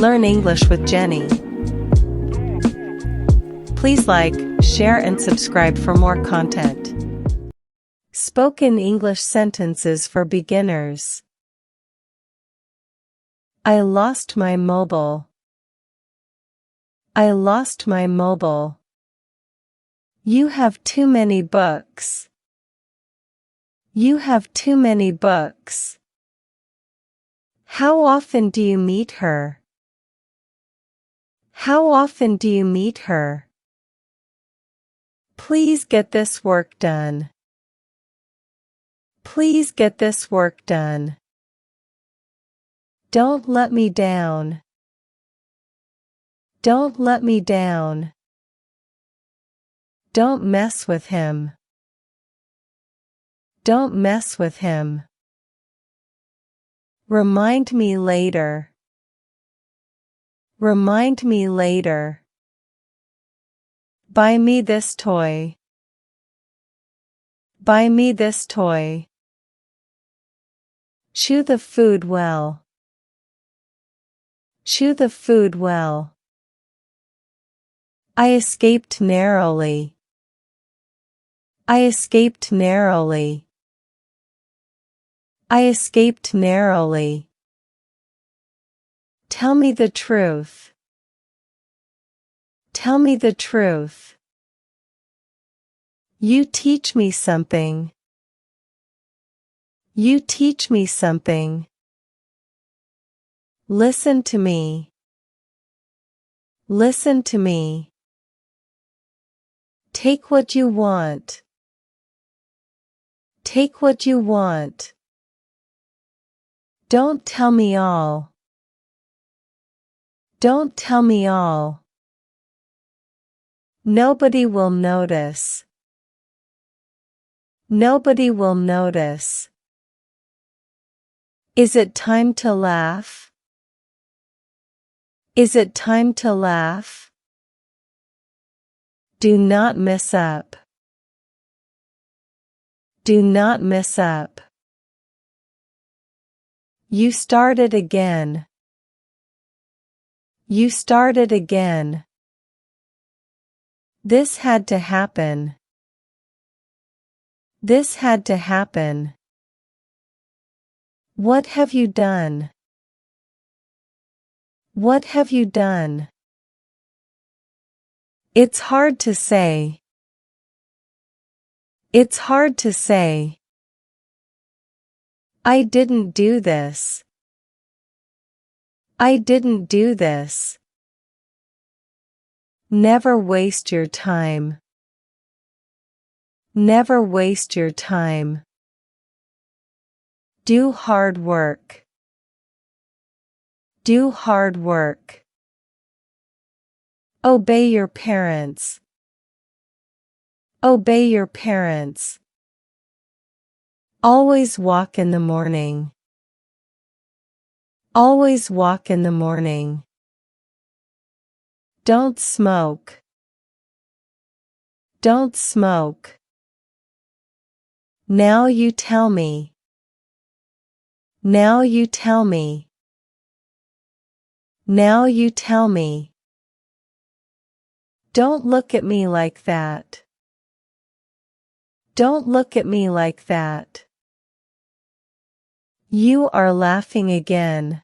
Learn English with Jenny. Please like, share and subscribe for more content. Spoken English sentences for beginners. I lost my mobile. I lost my mobile. You have too many books. You have too many books. How often do you meet her? How often do you meet her? Please get this work done. Please get this work done. Don't let me down. Don't let me down. Don't mess with him. Don't mess with him. Remind me later. Remind me later. Buy me this toy. Buy me this toy. Chew the food well. Chew the food well. I escaped narrowly. I escaped narrowly. I escaped narrowly. Tell me the truth. Tell me the truth. You teach me something. You teach me something. Listen to me. Listen to me. Take what you want. Take what you want. Don't tell me all. Don't tell me all. Nobody will notice. Nobody will notice. Is it time to laugh? Is it time to laugh? Do not mess up. Do not mess up. You started again. You started again. This had to happen. This had to happen. What have you done? What have you done? It's hard to say. It's hard to say. I didn't do this. I didn't do this. Never waste your time. Never waste your time. Do hard work. Do hard work. Obey your parents. Obey your parents. Always walk in the morning. Always walk in the morning. Don't smoke. Don't smoke. Now you tell me. Now you tell me. Now you tell me. Don't look at me like that. Don't look at me like that. You are laughing again.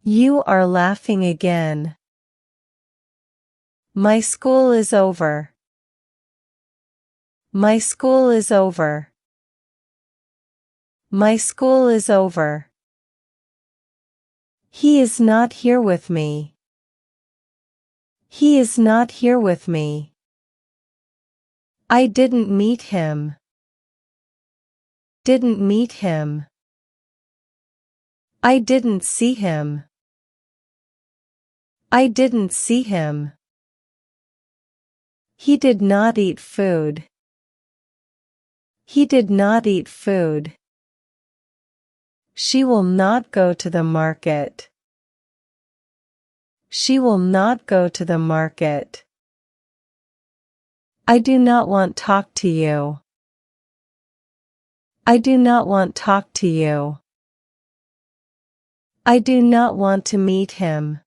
You are laughing again. My school is over. My school is over. My school is over. He is not here with me. He is not here with me. I didn't meet him. Didn't meet him. I didn't see him. I didn't see him. He did not eat food. He did not eat food. She will not go to the market. She will not go to the market. I do not want to talk to you. I do not want to talk to you. I do not want to meet him.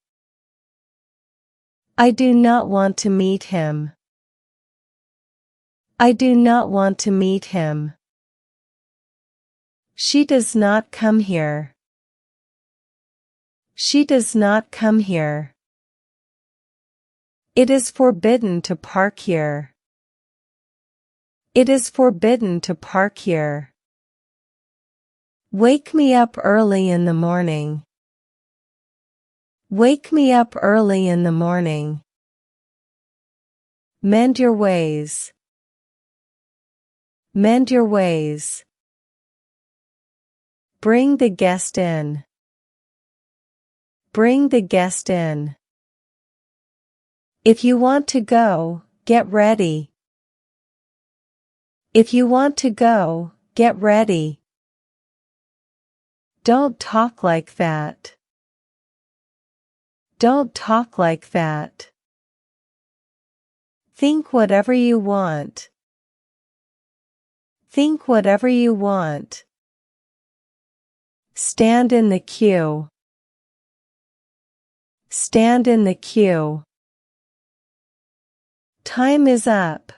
I do not want to meet him. I do not want to meet him. She does not come here. She does not come here. It is forbidden to park here. It is forbidden to park here. Wake me up early in the morning. Wake me up early in the morning. Mend your ways. Mend your ways. Bring the guest in. Bring the guest in. If you want to go, get ready. If you want to go, get ready. Don't talk like that. Don't talk like that. Think whatever you want. Think whatever you want. Stand in the queue. Stand in the queue. Time is up.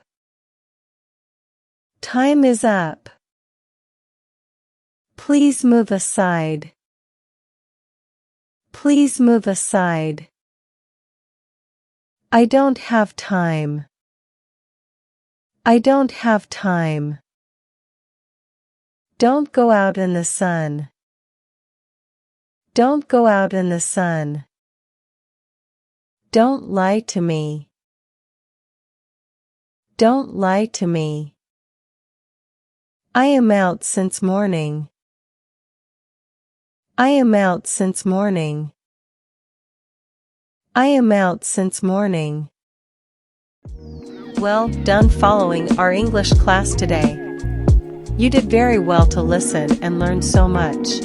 Time is up. Please move aside. Please move aside. I don't have time. I don't have time. Don't go out in the sun. Don't go out in the sun. Don't lie to me. Don't lie to me. I am out since morning. I am out since morning. I am out since morning. Well done following our English class today. You did very well to listen and learn so much.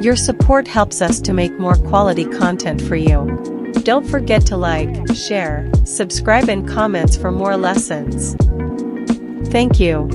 Your support helps us to make more quality content for you. Don't forget to like, share, subscribe and comments for more lessons. Thank you.